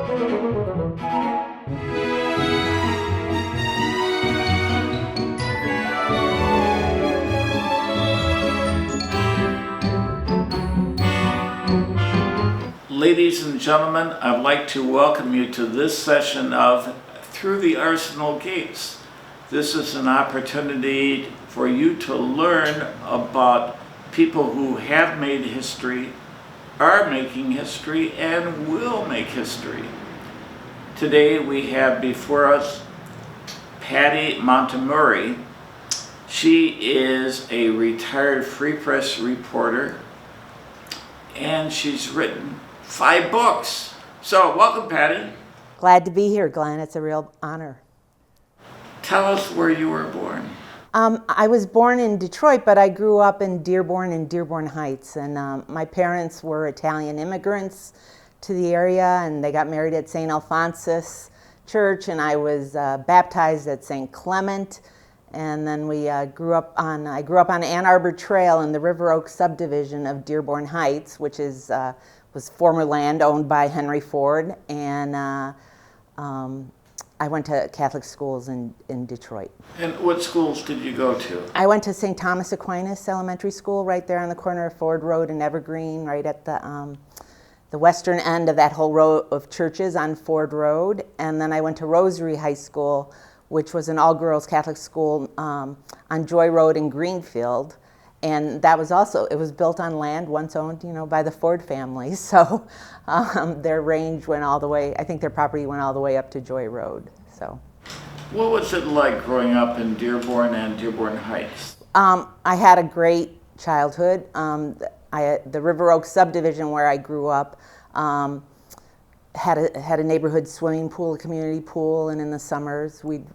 Ladies and gentlemen, I'd like to welcome you to this session of Through the Arsenal Gates. This is an opportunity for you to learn about people who have made history, are making history, and will make history. Today we have before us Patty Montemurri. She is a retired Free Press reporter, and she's written 5 books. So welcome, Patty. Glad to be here, Glenn. It's a real honor. Tell us where you were born. I was born in Detroit, but I grew up in Dearborn and Dearborn Heights. And my parents were Italian immigrants to the area, and they got married at St. Alphonsus Church, and I was baptized at St. Clement. And then I grew up on Ann Arbor Trail in the River Oaks subdivision of Dearborn Heights, which was former land owned by Henry Ford, and I went to Catholic schools in Detroit. And what schools did you go to? I went to St. Thomas Aquinas Elementary School right there on the corner of Ford Road and Evergreen, right at the western end of that whole row of churches on Ford Road. And then I went to Rosary High School, which was an all-girls Catholic school on Joy Road in Greenfield. And that was it was built on land once owned, by the Ford family. So their range went all the way, I think their property went all the way up to Joy Road. So, what was it like growing up in Dearborn and Dearborn Heights? I had a great childhood. The River Oaks subdivision where I grew up had a neighborhood swimming pool, a community pool, and in the summers we'd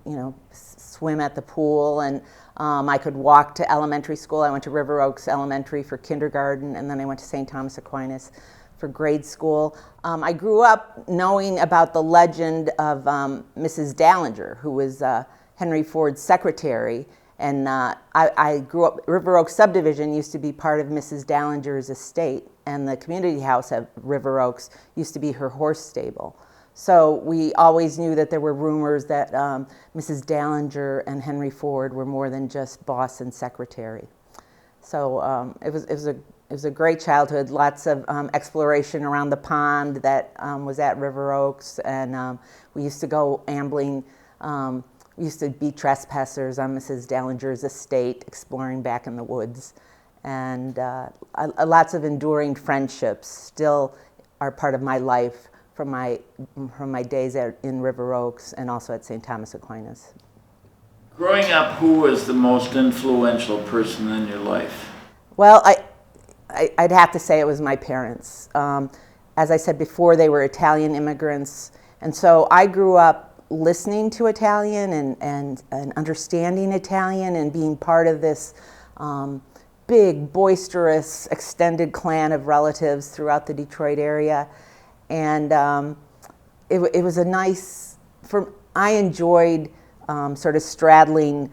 swim at the pool, and I could walk to elementary school. I went to River Oaks Elementary for kindergarten, and then I went to St. Thomas Aquinas for grade school. I grew up knowing about the legend of Mrs. Dallinger, who was Henry Ford's secretary, and I grew up, River Oaks subdivision used to be part of Mrs. Dallinger's estate, and the community house at River Oaks used to be her horse stable. So we always knew that there were rumors that Mrs. Dallinger and Henry Ford were more than just boss and secretary. So it was a great childhood. Lots of exploration around the pond that was at River Oaks, and we used to go ambling. We used to be trespassers on Mrs. Dallinger's estate, exploring back in the woods, and lots of enduring friendships still are part of my life from my days in River Oaks and also at St. Thomas Aquinas. Growing up, who was the most influential person in your life? Well, I'd have to say it was my parents. As I said before, they were Italian immigrants, and so I grew up listening to Italian and understanding Italian and being part of this big, boisterous, extended clan of relatives throughout the Detroit area. And it was a nice, I enjoyed sort of straddling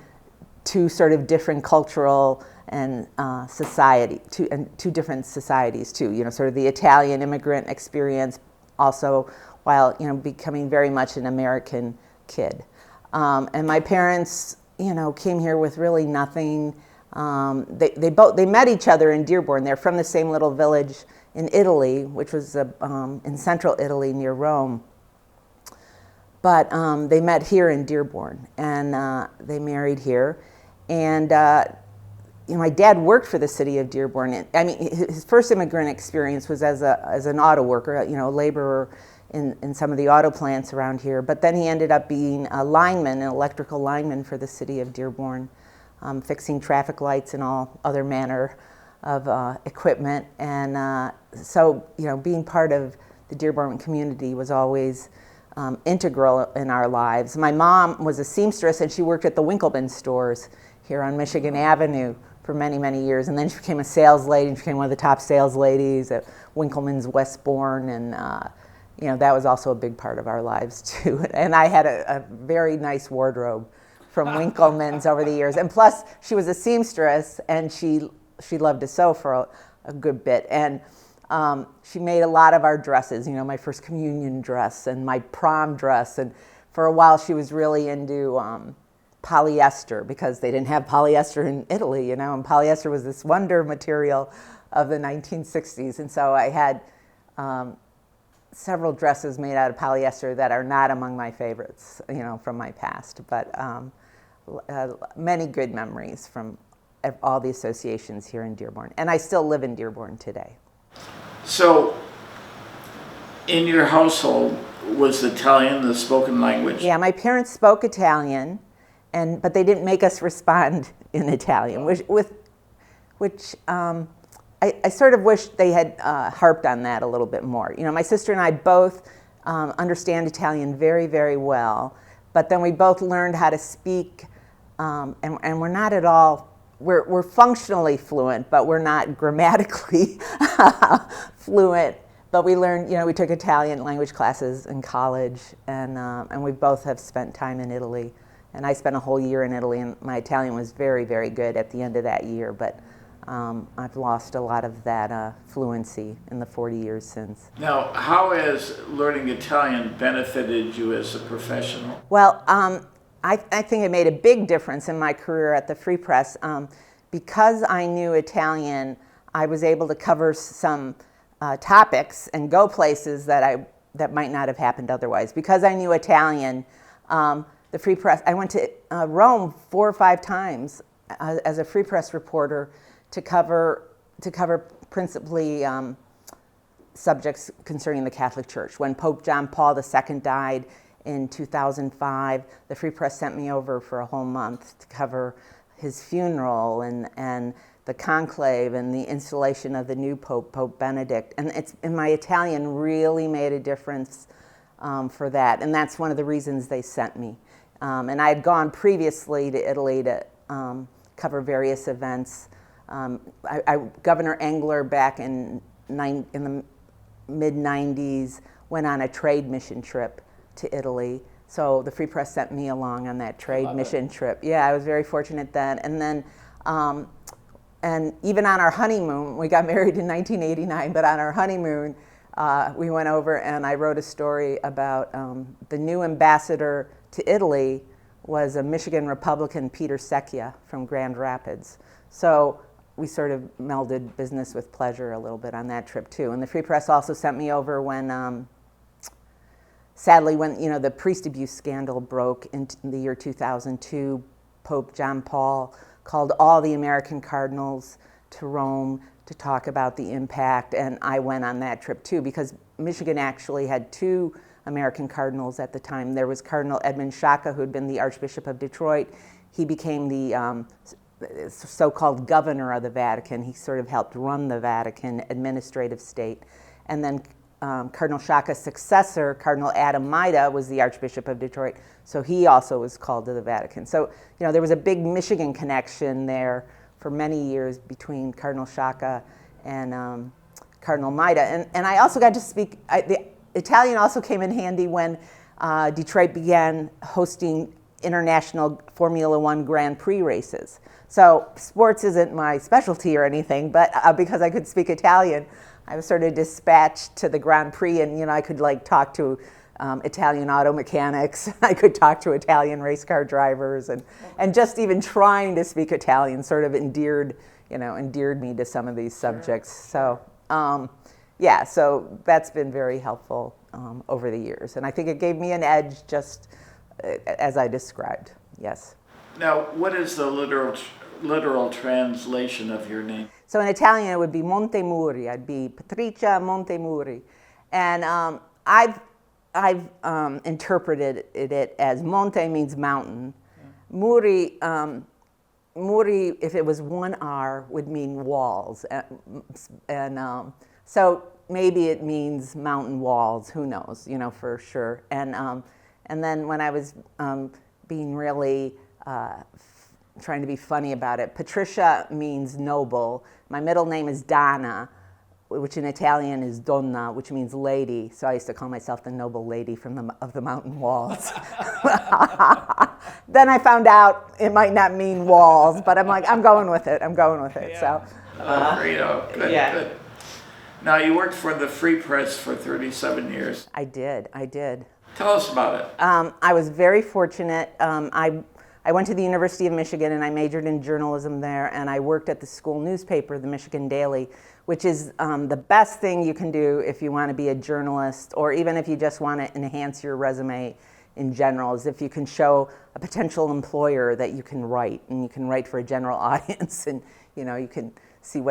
two sort of different cultural and two different societies too, sort of the Italian immigrant experience also while, becoming very much an American kid. And my parents, came here with really nothing. They met each other in Dearborn. They're from the same little village in Italy, which was in central Italy near Rome. But they met here in Dearborn, and they married here. And my dad worked for the city of Dearborn. I mean, his first immigrant experience was as an auto worker, a laborer in some of the auto plants around here. But then he ended up being a lineman, an electrical lineman for the city of Dearborn, fixing traffic lights and all other manner of equipment. And so, being part of the Dearborn community was always integral in our lives. My mom was a seamstress, and she worked at the Winkleman stores here on Michigan Avenue for many, many years. And then she became a sales lady, and she became one of the top sales ladies at Winkleman's Westbourne. And that was also a big part of our lives too. And I had a very nice wardrobe from Winkleman's over the years. And plus, she was a seamstress, and she loved to sew for a good bit. And She made a lot of our dresses, my first communion dress and my prom dress. And for a while she was really into polyester, because they didn't have polyester in Italy, and polyester was this wonder material of the 1960s. And so I had several dresses made out of polyester that are not among my favorites, from my past, but many good memories from all the associations here in Dearborn. And I still live in Dearborn today. So, in your household, was Italian the spoken language? Yeah, my parents spoke Italian, but they didn't make us respond in Italian, which I sort of wish they had harped on that a little bit more. My sister and I both understand Italian very, very well, but then we both learned how to speak, and we're not at all, we're functionally fluent, but we're not grammatically fluent. But we learned, we took Italian language classes in college, and we both have spent time in Italy. And I spent a whole year in Italy, and my Italian was very, very good at the end of that year. But I've lost a lot of that fluency in the 40 years since. Now, how has learning Italian benefited you as a professional? Well, I think it made a big difference in my career at the Free Press. Because I knew Italian, I was able to cover some topics and go places that might not have happened otherwise. Because I knew Italian, the Free Press, I went to Rome 4 or 5 times as a Free Press reporter to cover principally subjects concerning the Catholic Church. When Pope John Paul II died in 2005, the Free Press sent me over for a whole month to cover his funeral and the conclave and the installation of the new Pope, Pope Benedict. And my Italian really made a difference for that. And that's one of the reasons they sent me. And I had gone previously to Italy to cover various events. Governor Engler back in the mid-90s went on a trade mission trip to Italy. So the Free Press sent me along on that trade mission trip. Yeah, I was very fortunate then. And then, and even on our honeymoon, we got married in 1989, but on our honeymoon, we went over and I wrote a story about the new ambassador to Italy was a Michigan Republican, Peter Secchia from Grand Rapids. So we sort of melded business with pleasure a little bit on that trip too. And the Free Press also sent me over when, sadly, when the priest abuse scandal broke in the year 2002, Pope John Paul called all the American cardinals to Rome to talk about the impact, and I went on that trip too, because Michigan actually had 2 American cardinals at the time. There was Cardinal Edmund Sciacca, who had been the Archbishop of Detroit. He became the so-called governor of the Vatican. He sort of helped run the Vatican administrative state. And then Cardinal Sciacca's successor, Cardinal Adam Maida, was the Archbishop of Detroit, so he also was called to the Vatican. So, there was a big Michigan connection there for many years between Cardinal Sciacca and Cardinal Maida. And I also got to speak, the Italian also came in handy when Detroit began hosting international Formula One Grand Prix races. So sports isn't my specialty or anything, but because I could speak Italian, I was sort of dispatched to the Grand Prix, and I could talk to Italian auto mechanics. I could talk to Italian race car drivers, and just even trying to speak Italian sort of endeared me to some of these subjects. So so that's been very helpful over the years, and I think it gave me an edge, just as I described. Yes. Now, what is the literal translation of your name? So in Italian, it would be Montemurri. I'd be Patricia Montemurri. And I've interpreted it as Monte means mountain. Muri, if it was 1 R, would mean walls. And so maybe it means mountain walls. Who knows, for sure. And then when I was being really trying to be funny about it, Patricia means noble. My middle name is Donna, which in Italian is donna, which means lady. So I used to call myself the noble lady of the mountain walls. Then I found out it might not mean walls, but I'm like, I'm going with it. Yeah. So. Great. Good. Now, you worked for the Free Press for 37 years. I did. Tell us about it. I was very fortunate. I went to the University of Michigan and I majored in journalism there, and I worked at the school newspaper, the Michigan Daily, which is the best thing you can do if you want to be a journalist, or even if you just want to enhance your resume in general, is if you can show a potential employer that you can write, and you can write for a general audience, and you can see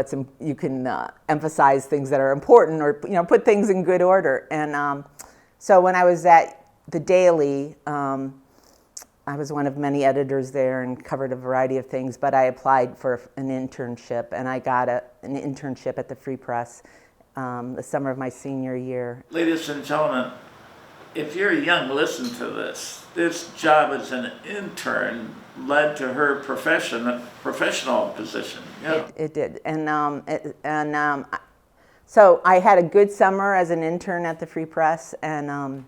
you can emphasize things that are important, or put things in good order. And so when I was at the Daily, I was one of many editors there and covered a variety of things, but I applied for an internship, and I got an internship at the Free Press the summer of my senior year. Ladies and gentlemen, if you're young, listen to this. This job as an intern led to her professional position. Yeah. It did, so I had a good summer as an intern at the Free Press, and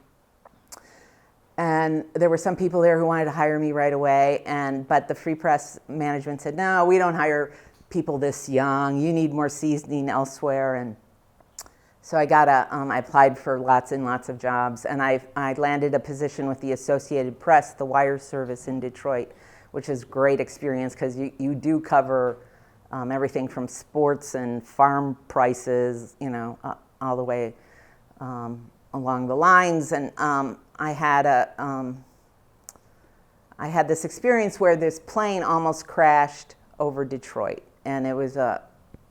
there were some people there who wanted to hire me right away, but the Free Press management said, no, we don't hire people this young. You need more seasoning elsewhere. And so I applied for lots and lots of jobs, and I landed a position with the Associated Press, the wire service in Detroit, which is great experience because you do cover everything from sports and farm prices, all the way along the lines. And I had this experience where this plane almost crashed over Detroit, and it was a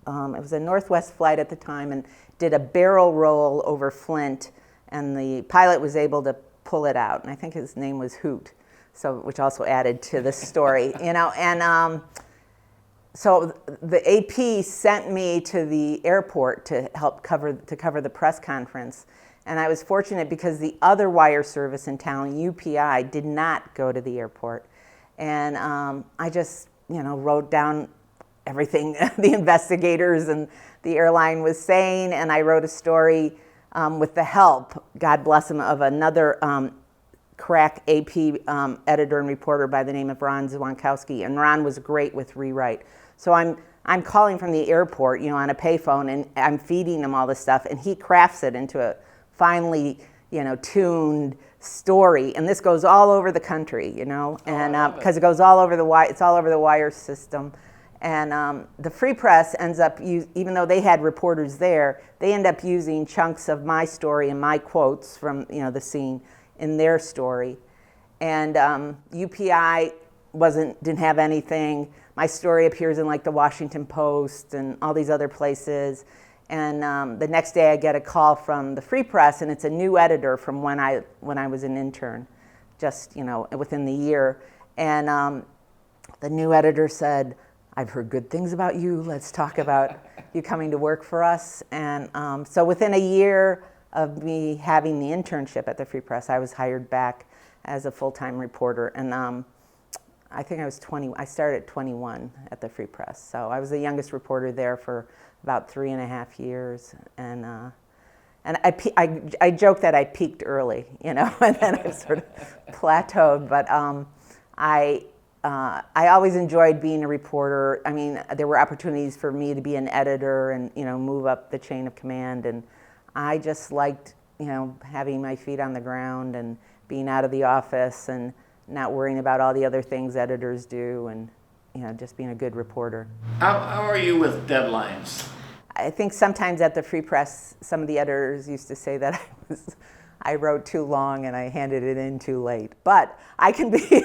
Northwest flight at the time, and did a barrel roll over Flint, and the pilot was able to pull it out, and I think his name was Hoot, which also added to the story, and so the AP sent me to the airport to help cover the press conference. And I was fortunate because the other wire service in town, UPI, did not go to the airport. And I just, wrote down everything the investigators and the airline was saying, and I wrote a story with the help, God bless him, of another crack AP editor and reporter by the name of Ron Zwankowski. And Ron was great with rewrite. So I'm calling from the airport, on a payphone, and I'm feeding him all this stuff, and he crafts it into a finely, tuned story, and this goes all over the country, and because it goes all over it's all over the wire system, and the Free Press ends up even though they had reporters there, they end up using chunks of my story and my quotes from the scene in their story, and UPI didn't have anything. My story appears in like the Washington Post and all these other places. And the next day I get a call from the Free Press, and it's a new editor from when I was an intern, just within the year. And the new editor said, I've heard good things about you. Let's talk about you coming to work for us. And so within a year of me having the internship at the Free Press, I was hired back as a full-time reporter. And I think I was 20. I started at 21 at the Free Press. So I was the youngest reporter there for about 3.5 years, and I joke that I peaked early, and then I sort of plateaued. But I always enjoyed being a reporter. I mean, there were opportunities for me to be an editor and move up the chain of command, and I just liked having my feet on the ground and being out of the office and not worrying about all the other things editors do, and just being a good reporter. How are you with deadlines? I think sometimes at the Free Press, some of the editors used to say that I wrote too long and I handed it in too late. But I can be,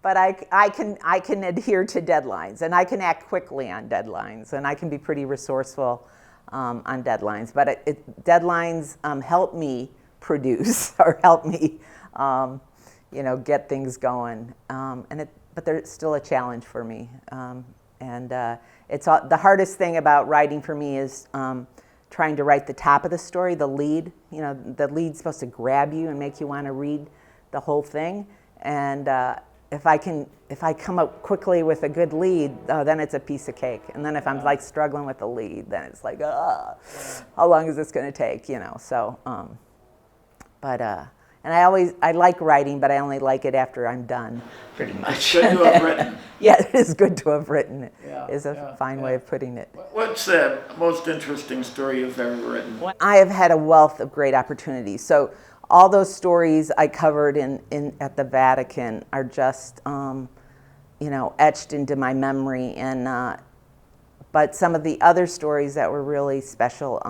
but I can adhere to deadlines, and I can act quickly on deadlines, and I can be pretty resourceful on deadlines. But deadlines help me produce or help me, get things going, but they're still a challenge for me. It's the hardest thing about writing for me is trying to write the top of the story, the lead. The lead's supposed to grab you and make you want to read the whole thing. And if I come up quickly with a good lead, then it's a piece of cake. And then if I'm like struggling with the lead, then it's like, how long is this going to take? So, but And I like writing, but I only like it after I'm done, pretty much. It's good to have written. Yeah, it is good to have written. Yeah, is a fine way of putting it. What's the most interesting story you've ever written? I have had a wealth of great opportunities. So all those stories I covered at the Vatican are just, etched into my memory. And but some of the other stories that were really special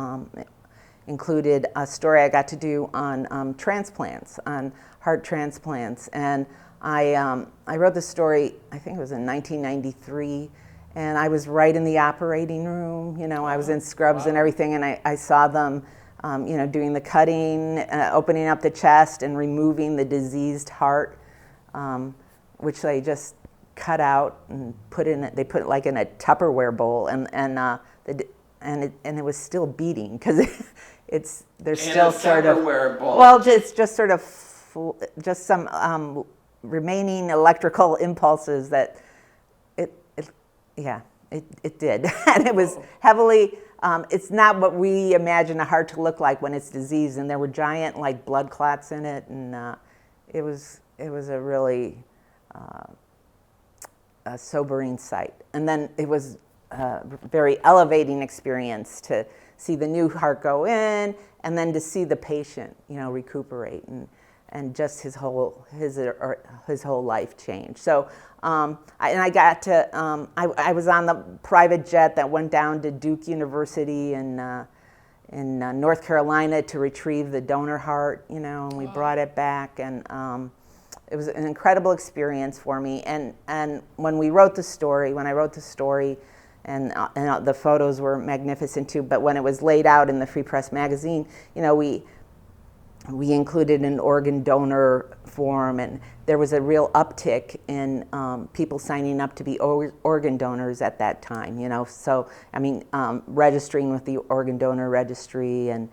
included a story I got to do on transplants, on heart transplants. And I wrote the story, I think it was in 1993, and I was right in the operating room. I was in scrubs and everything, and I saw them, doing the cutting, opening up the chest and removing the diseased heart, which they just cut out and they put it like in a Tupperware bowl, and it was still beating because there's still sort of bowl. Well, it's just sort of just some remaining electrical impulses that it did. And it was heavily it's not what we imagine a heart to look like when it's diseased, and there were giant like blood clots in it, and it was a really a sobering sight. And then it was a very elevating experience to see the new heart go in, and then to see the patient, recuperate, and just his whole life change. So, I got to, I was on the private jet that went down to Duke University in North Carolina to retrieve the donor heart, and we brought it back, and it was an incredible experience for me. And when I wrote the story, and the photos were magnificent too, but when it was laid out in the Free Press magazine, we included an organ donor form, and there was a real uptick in people signing up to be organ donors at that time. So registering with the organ donor registry and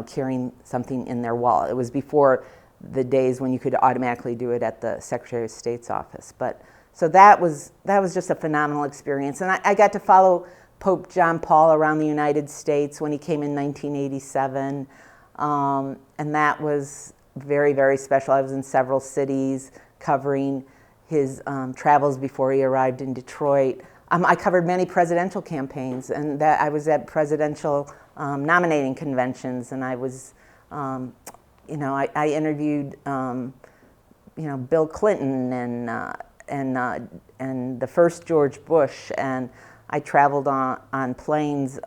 carrying something in their wallet. It was before the days when you could automatically do it at the Secretary of State's office. But so that was just a phenomenal experience, and I got to follow Pope John Paul around the United States when he came in 1987. And that was very, very special. I was in several cities covering his travels before he arrived in Detroit. I covered many presidential campaigns, and I was at presidential nominating conventions, and I was, I interviewed, Bill Clinton and the first George Bush, and I traveled on planes.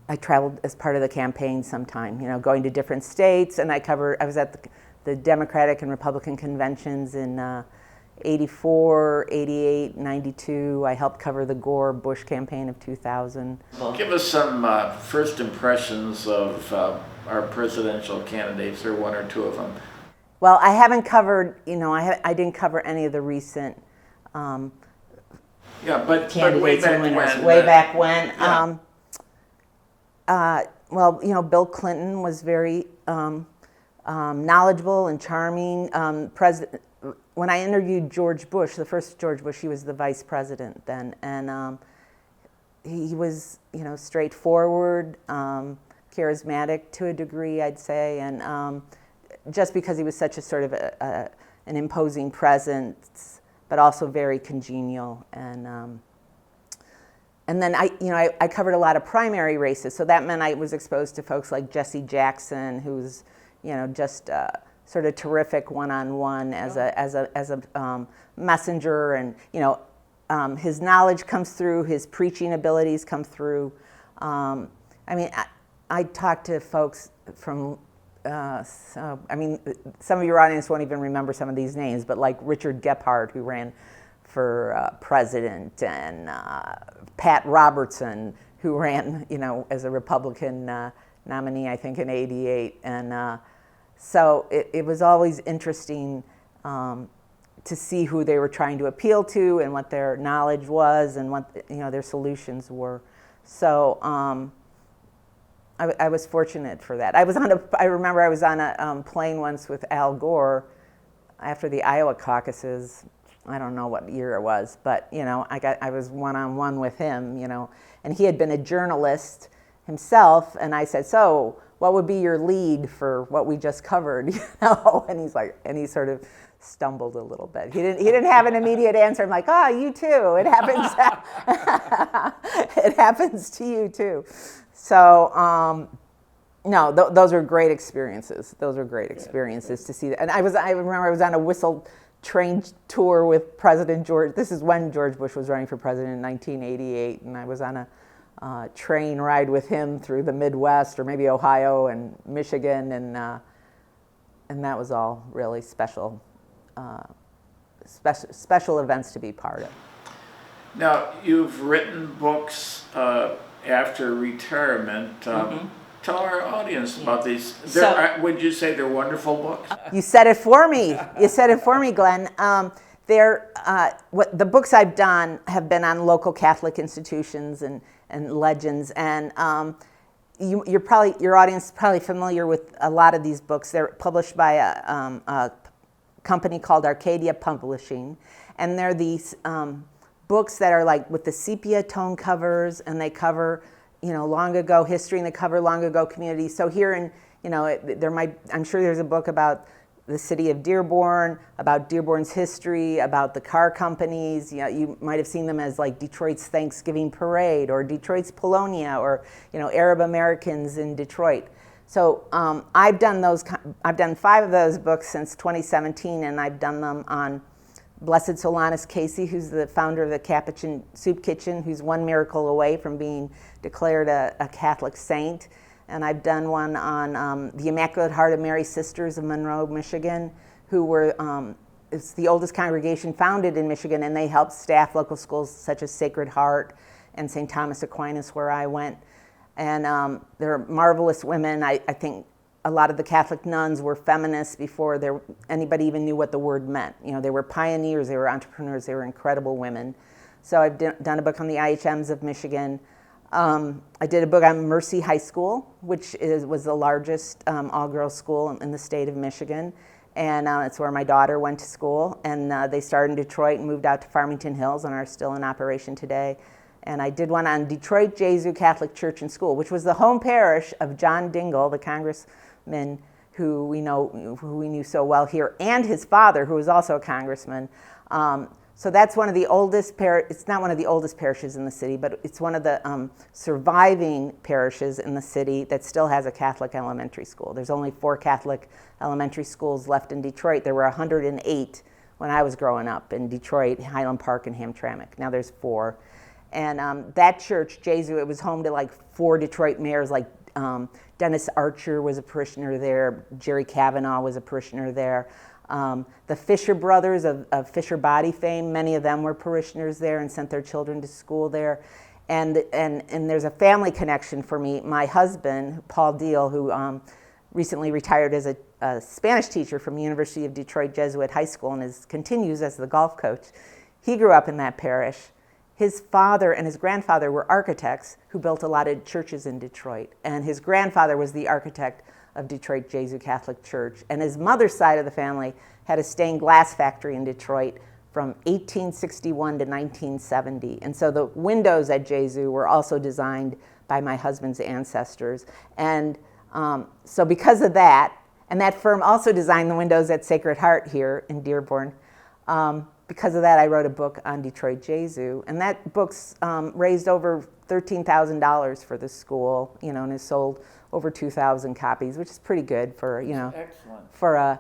I traveled as part of the campaign sometime, going to different states, and I was at the Democratic and Republican conventions in 84, 88, 92. I helped cover the Gore-Bush campaign of 2000. Give us some first impressions of our presidential candidates, or one or two of them. Well, I haven't covered, I didn't cover any of the recent but candidates and winners. Way back when. Yeah. Bill Clinton was very knowledgeable and charming. When I interviewed George Bush, the first George Bush, he was the vice president then, and he was, straightforward, charismatic to a degree, I'd say, and just because he was such a sort of an imposing presence, but also very congenial. And then I covered a lot of primary races, so that meant I was exposed to folks like Jesse Jackson, who's just sort of terrific one-on-one as a messenger, and his knowledge comes through, his preaching abilities come through. I talked to folks from. Some of your audience won't even remember some of these names, but like Richard Gephardt, who ran for president, and Pat Robertson, who ran, as a Republican nominee, I think, in '88. And so it was always interesting to see who they were trying to appeal to and what their knowledge was and what their solutions were. So I was fortunate for that. I remember I was on a plane once with Al Gore after the Iowa caucuses. I don't know what year it was, but I was one-on-one with him, and he had been a journalist himself, and I said, "So, what would be your lead for what we just covered, you know? And he's like, and he sort of stumbled a little bit. He didn't have an immediate answer. I'm like, oh, you too. It happens. It happens to you too. So, no, those were great experiences. Those were great experiences to see that. And I remember I was on a whistle train tour with President George. This is when George Bush was running for president in 1988, and I was on a train ride with him through the Midwest, or maybe Ohio and Michigan, and that was all really special events to be part of. Now, you've written books after retirement. Tell our audience about these. Would you say they're wonderful books? You said it for me. You said it for me, Glenn. The books I've done have been on local Catholic institutions and legends, and your audience is probably familiar with a lot of these books. They're published by a company called Arcadia Publishing, and they're these books that are like with the sepia tone covers, and they cover long ago history, and they cover long ago communities. So here in, I'm sure there's a book about the city of Dearborn, about Dearborn's history, about the car companies. You might have seen them as like Detroit's Thanksgiving Parade, or Detroit's Polonia, or Arab Americans in Detroit. So I've done 5 of those books since 2017, and I've done them on Blessed Solanus Casey, who's the founder of the Capuchin Soup Kitchen, who's one miracle away from being declared a Catholic saint. And I've done one on the Immaculate Heart of Mary Sisters of Monroe, Michigan, who were, it's the oldest congregation founded in Michigan, and they help staff local schools such as Sacred Heart and St. Thomas Aquinas, where I went. And they're marvelous women. I think a lot of the Catholic nuns were feminists before anybody even knew what the word meant. They were pioneers, they were entrepreneurs, they were incredible women. So I've done a book on the IHMs of Michigan. I did a book on Mercy High School, which was the largest all-girls school in the state of Michigan. And it's where my daughter went to school. And they started in Detroit and moved out to Farmington Hills and are still in operation today. And I did one on Detroit Jesu Catholic Church and School, which was the home parish of John Dingell, the congressman who we knew so well here, and his father, who was also a congressman. So that's one of the oldest it's not one of the oldest parishes in the city, but it's one of the surviving parishes in the city that still has a Catholic elementary school. There's only 4 Catholic elementary schools left in Detroit. There were 108 when I was growing up in Detroit, Highland Park and Hamtramck. Now there's 4. And that church, Jesu, it was home to like 4 Detroit mayors, like Dennis Archer was a parishioner there, Jerry Kavanaugh was a parishioner there. The Fisher brothers of Fisher Body fame, many of them were parishioners there and sent their children to school there. And there's a family connection for me. My husband, Paul Deal, who recently retired as a Spanish teacher from the University of Detroit Jesuit High School and continues as the golf coach, he grew up in that parish. His father and his grandfather were architects who built a lot of churches in Detroit. And his grandfather was the architect of Detroit Jesu Catholic Church. And his mother's side of the family had a stained glass factory in Detroit from 1861 to 1970. And so the windows at Jesu were also designed by my husband's ancestors. And so because of that, and that firm also designed the windows at Sacred Heart here in Dearborn, because of that, I wrote a book on Detroit Jesu, and that book's raised over $13,000 for the school, and has sold over 2,000 copies, which is pretty good for, Excellent. For a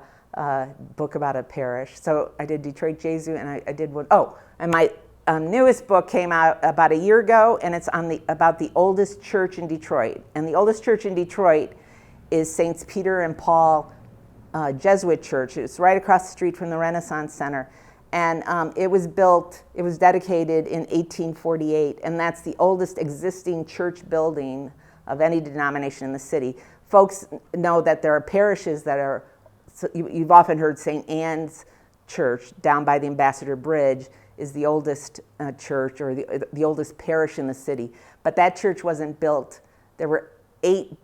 book about a parish. So I did Detroit Jesu, and I did one. Oh, and my newest book came out about a year ago, and it's about the oldest church in Detroit. And the oldest church in Detroit is Saints Peter and Paul Jesuit Church. It's right across the street from the Renaissance Center. And it was dedicated in 1848, and that's the oldest existing church building of any denomination in the city. Folks know that there are parishes that are, so you've often heard St. Anne's Church down by the Ambassador Bridge is the oldest church, or the oldest parish in the city. But that church wasn't built. There were 8,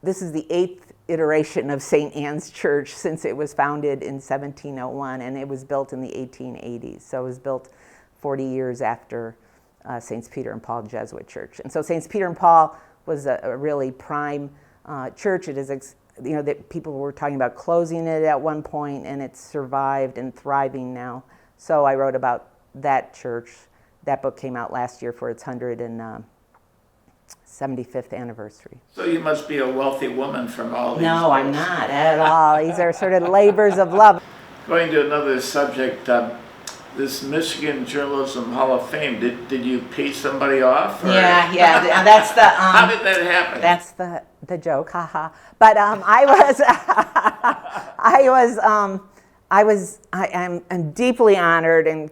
this is the 8th iteration of St. Anne's Church since it was founded in 1701, and it was built in the 1880s. So it was built 40 years after Saints Peter and Paul Jesuit Church. And so Saints Peter and Paul was a really prime church. It is, that people were talking about closing it at one point, and it's survived and thriving now. So I wrote about that church. That book came out last year for its 175th anniversary. So you must be a wealthy woman from all these No, books. I'm not at all. These are sort of labors of love. Going to another subject, this Michigan Journalism Hall of Fame, did you pay somebody off? Or? Yeah, that's the... How did that happen? That's the joke, haha. But I'm deeply honored and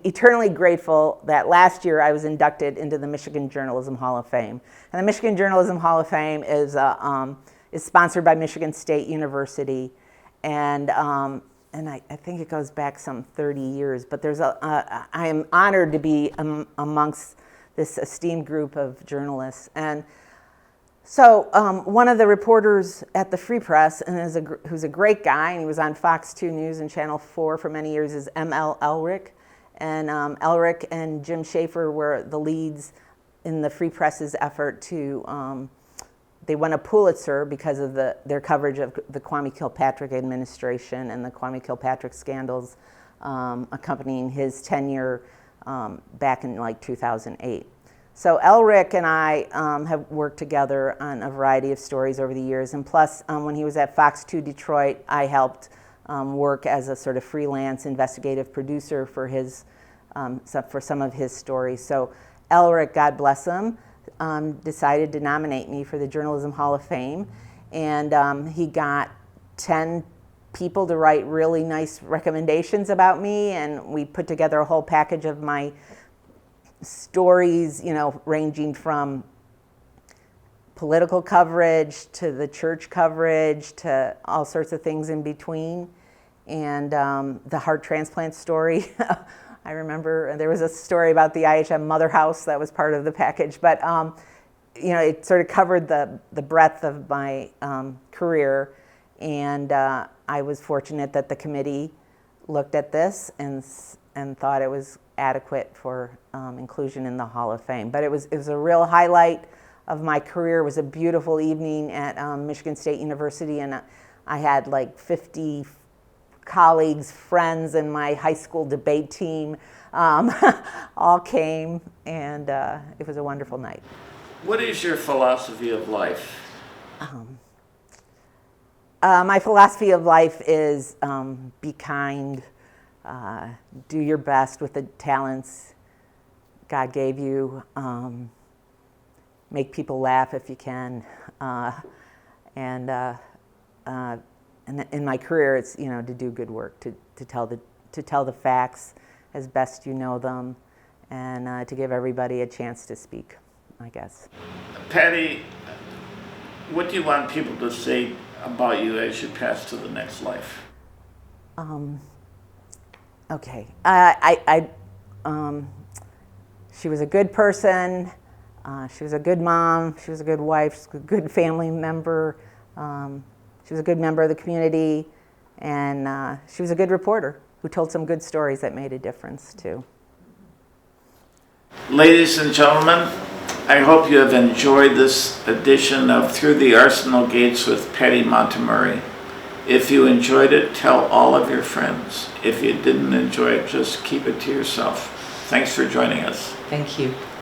eternally grateful that last year I was inducted into the Michigan Journalism Hall of Fame. And the Michigan Journalism Hall of Fame is sponsored by Michigan State University, and I think it goes back some 30 years. But I am honored to be amongst this esteemed group of journalists. And so one of the reporters at the Free Press, and who's a great guy, and he was on Fox 2 News and Channel 4 for many years, is M.L. Elric. And Elric and Jim Schaefer were the leads in the Free Press's effort to, they won a Pulitzer because of their coverage of the Kwame Kilpatrick administration and the Kwame Kilpatrick scandals accompanying his tenure back in like 2008. So Elric and I have worked together on a variety of stories over the years, and plus when he was at Fox 2 Detroit, I helped work as a sort of freelance investigative producer for for some of his stories. So Elric, God bless him, decided to nominate me for the Journalism Hall of Fame, and he got 10 people to write really nice recommendations about me, and we put together a whole package of my stories, ranging from political coverage to the church coverage to all sorts of things in between. And the heart transplant story, I remember there was a story about the IHM Mother House that was part of the package, but it sort of covered the breadth of my career, and I was fortunate that the committee looked at this and thought it was adequate for inclusion in the Hall of Fame. But it was a real highlight of my career. It was a beautiful evening at Michigan State University, and I had like 50 colleagues, friends, and my high school debate team all came, and it was a wonderful night. What is your philosophy of life? My philosophy of life is be kind, do your best with the talents God gave you, make people laugh if you can, and in my career, it's to do good work, to tell the facts as best you know them, and to give everybody a chance to speak, I guess. Patty, what do you want people to say about you as you pass to the next life? Okay, she was a good person. She was a good mom. She was a good wife. She was a good family member. She was a good member of the community, and she was a good reporter who told some good stories that made a difference too. Ladies and gentlemen, I hope you have enjoyed this edition of Through the Arsenal Gates with Patty Montemurri. If you enjoyed it, tell all of your friends. If you didn't enjoy it, just keep it to yourself. Thanks for joining us. Thank you.